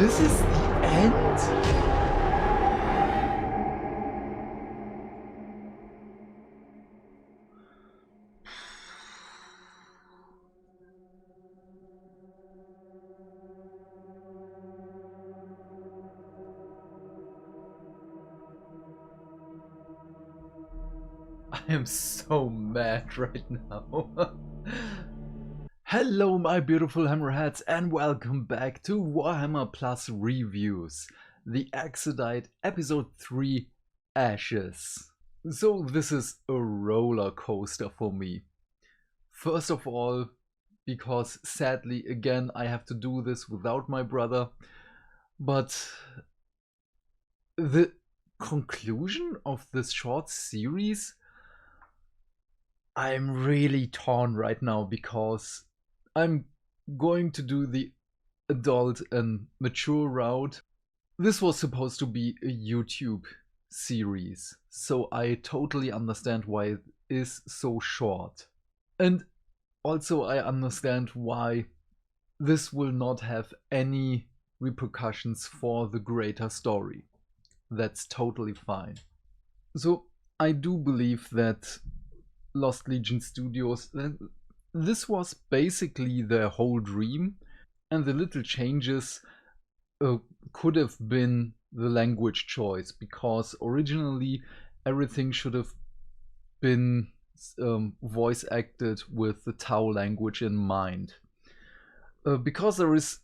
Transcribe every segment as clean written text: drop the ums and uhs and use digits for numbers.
This is the end? I am so mad right now. Hello my beautiful hammerheads and welcome back to Warhammer Plus Reviews, the Exodite episode 3 Ashes. So this is a roller coaster for me. First of all, because sadly again I have to do this without my brother, but the conclusion of this short series, I'm really torn right now because I'm going to do the adult and mature route. This was supposed to be a YouTube series, so I totally understand why it is so short. And also I understand why this will not have any repercussions for the greater story. That's totally fine. So I do believe that Lost Legion Studios, this was basically their whole dream, and the little changes could have been the language choice, because originally everything should have been voice acted with the Tau language in mind. Because there is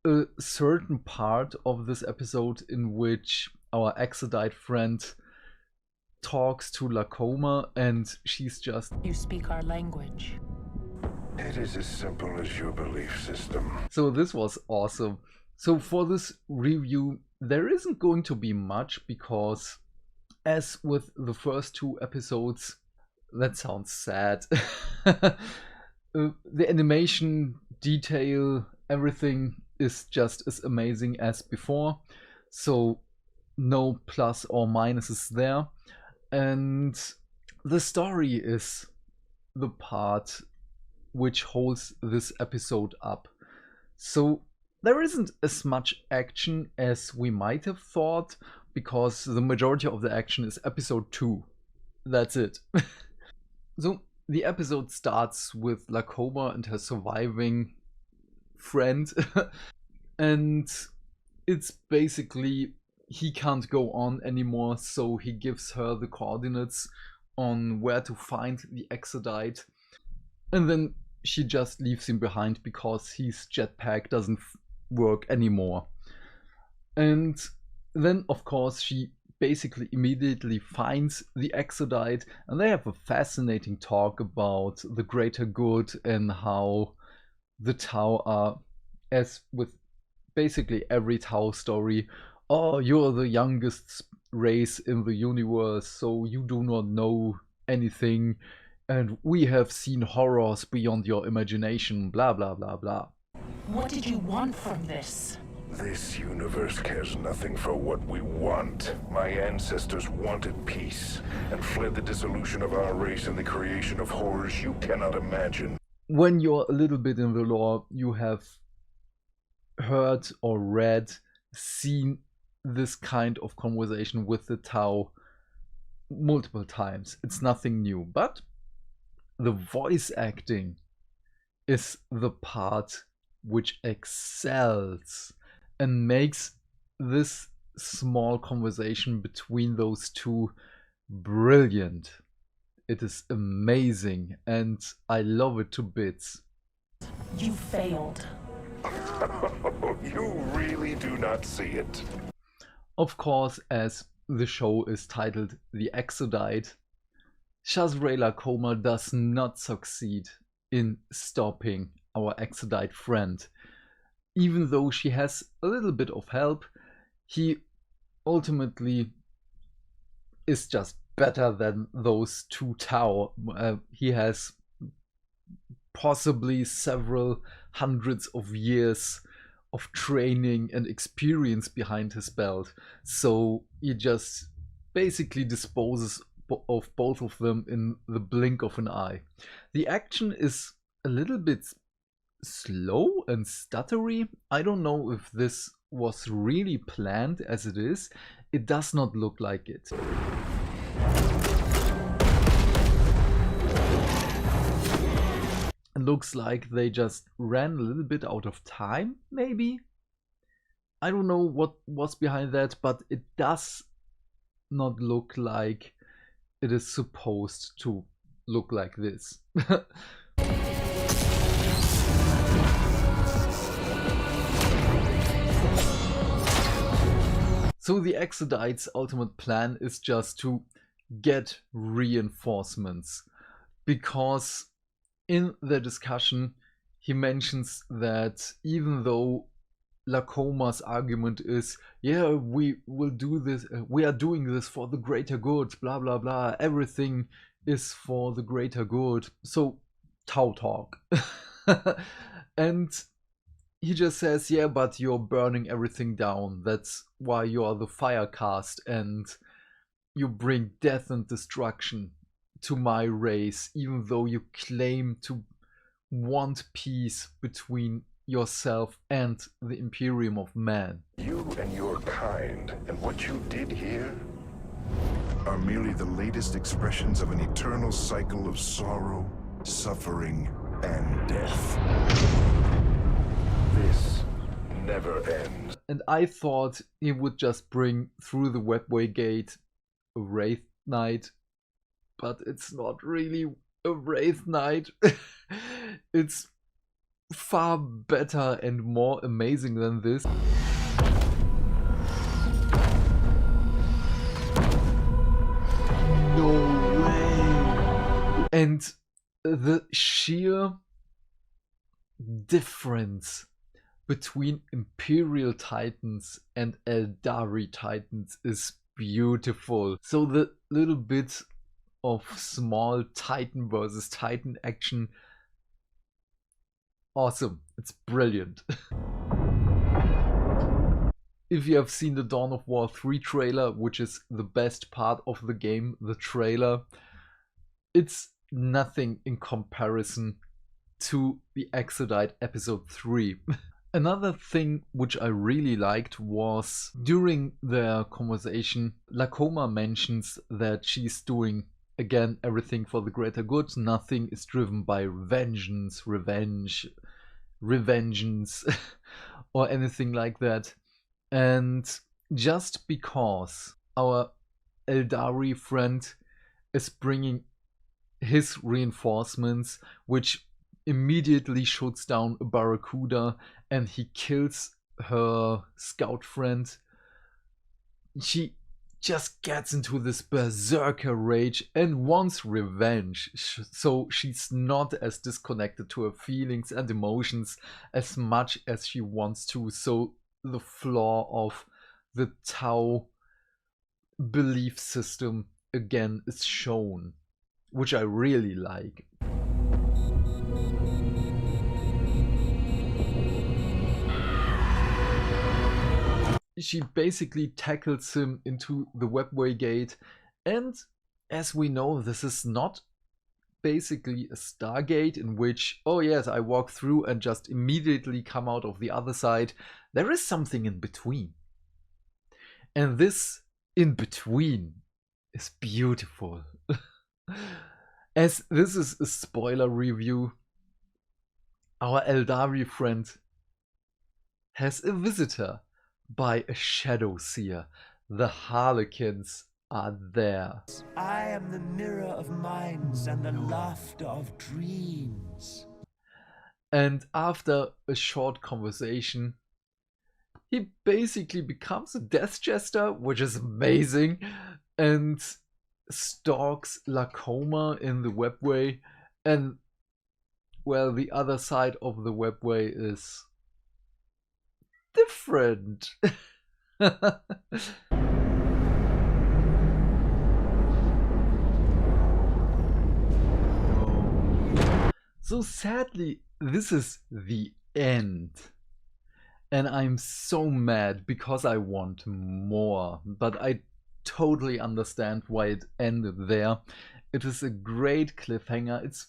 a certain part of this episode in which our Exodite friend talks to Lacoma and she's just, "You speak our language." It is as simple as your belief system. So this was awesome. So for this review, there isn't going to be much because, as with the first two episodes, that sounds sad. The animation, detail, everything is just as amazing as before. So no plus or minuses there. And the story is the part which holds this episode up. So there isn't as much action as we might have thought, because the majority of the action is episode 2. That's it. So the episode starts with Lacoma and her surviving friend. And it's basically, he can't go on anymore, so he gives her the coordinates on where to find the Exodite, and then she just leaves him behind because his jetpack doesn't work anymore. And then of course she basically immediately finds the Exodite, and they have a fascinating talk about the greater good and how the Tau are, as with basically every Tau story, oh, you're the youngest race in the universe, so you do not know anything, and we have seen horrors beyond your imagination, blah blah blah blah. What did you want from this? This universe cares nothing for what we want. My ancestors wanted peace and fled the dissolution of our race and the creation of horrors you cannot imagine. When you're a little bit in the lore, you have heard or read, seen this kind of conversation with the Tau multiple times. It's nothing new, but the voice acting is the part which excels and makes this small conversation between those two brilliant. It is amazing and I love it to bits. You failed. You really do not see it. Of course, as the show is titled The Exodite, Shazray Lacoma does not succeed in stopping our Exodite friend. Even though she has a little bit of help, he ultimately is just better than those two Tau. He has possibly several hundreds of years of training and experience behind his belt, so he just basically disposes of both of them in the blink of an eye. The action is a little bit slow and stuttery. I don't know if this was really planned as it is, it does not look like it. It looks like they just ran a little bit out of time, maybe? I don't know what was behind that, but it does not look like it is supposed to look like this. So the Exodite's ultimate plan is just to get reinforcements, because in the discussion he mentions that even though Lacoma's argument is, yeah, we will do this, we are doing this for the greater good, blah blah blah, everything is for the greater good, so Tau talk. And he just says, yeah, but you're burning everything down, that's why you're the fire caste, and you bring death and destruction to my race, even though you claim to want peace between yourself and the Imperium of Man. You and your kind, and what you did here, are merely the latest expressions of an eternal cycle of sorrow, suffering, and death. this never ends. And I thought he would just bring through the Webway gate a Wraith Knight, but it's not really a Wraith Knight. It's far better and more amazing than this. No way! And the sheer difference between Imperial Titans and Eldari Titans is beautiful. So the little bit of small Titan versus Titan action, awesome. It's brilliant. If you have seen the Dawn of War 3 trailer, which is the best part of the game, the trailer, it's nothing in comparison to the Exodite episode 3. Another thing which I really liked was during their conversation, Lacoma mentions that she's doing, again, everything for the greater good. Nothing is driven by revengeance, or anything like that. And just because our Eldari friend is bringing his reinforcements, which immediately shoots down a Barracuda and he kills her scout friend, she just gets into this berserker rage and wants revenge. So she's not as disconnected to her feelings and emotions as much as she wants to. So the flaw of the Tau belief system again is shown, which I really like. She basically tackles him into the Webway gate, and as we know, this is not basically a Stargate in which, oh yes, I walk through and just immediately come out of the other side. There is something in between. And this in between is beautiful. As this is a spoiler review, our Eldari friend has a visitor by a Shadow Seer. The Harlequins are there. I am the mirror of minds and the laughter of dreams. And after a short conversation, he basically becomes a death jester, which is amazing, and stalks Lacoma in the Webway. And well, the other side of the Webway is different. So sadly, this is the end. And I'm so mad because I want more. But I totally understand why it ended there. It is a great cliffhanger. It's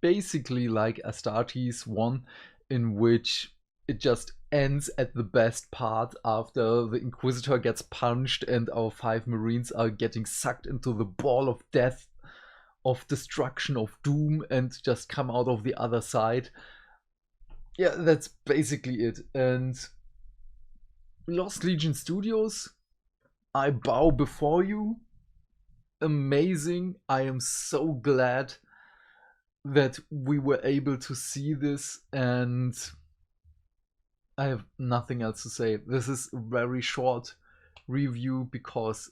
basically like Astartes 1, in which it just ends at the best part after the Inquisitor gets punched and our 5 Marines are getting sucked into the ball of death, of destruction, of doom, and just come out of the other side. Yeah, that's basically it. And Lost Legion Studios, I bow before you. Amazing. I am so glad that we were able to see this, and I have nothing else to say. This is a very short review because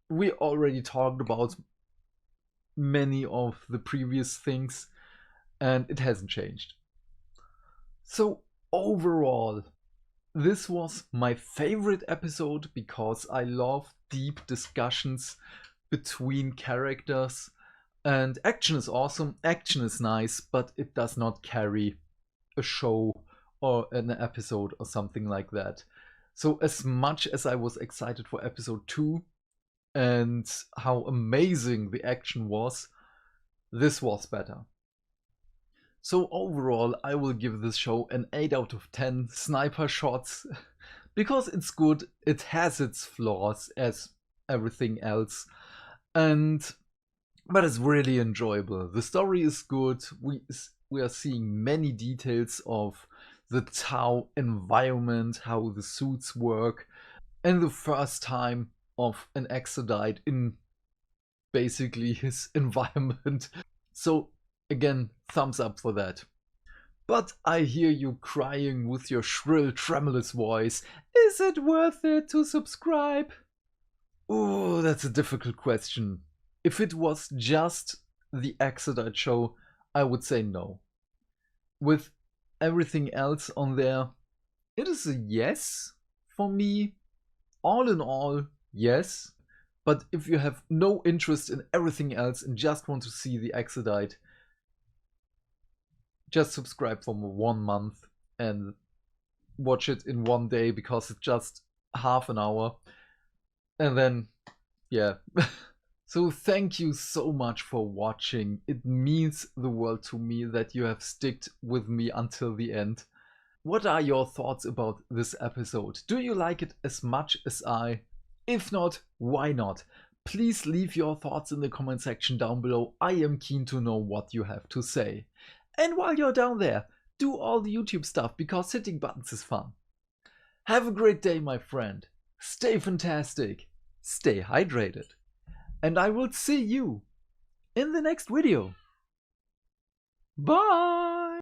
we already talked about many of the previous things and it hasn't changed. So overall, this was my favorite episode because I love deep discussions between characters, and action is awesome, action is nice, but it does not carry a show or an episode or something like that. So as much as I was excited for episode 2 and how amazing the action was, this was better. So overall, I will give this show an 8 out of 10 sniper shots because it's good, it has its flaws as everything else, but it's really enjoyable. The story is good, we are seeing many details of the Tau environment, how the suits work, and the first time of an Exodite in basically his environment. So again, thumbs up for that. But I hear you crying with your shrill, tremulous voice. Is it worth it to subscribe? Oh, that's a difficult question. If it was just the Exodite show, I would say no. With everything else on there, it is a yes for me. All in all, yes. But if you have no interest in everything else and just want to see the Exodite, just subscribe for 1 month and watch it in 1 day because it's just half an hour. And then, yeah. So thank you so much for watching. It means the world to me that you have sticked with me until the end. What are your thoughts about this episode? Do you like it as much as I? If not, why not? Please leave your thoughts in the comment section down below. I am keen to know what you have to say. And while you're down there, do all the YouTube stuff because hitting buttons is fun. Have a great day, my friend. Stay fantastic. Stay hydrated. And I will see you in the next video. Bye!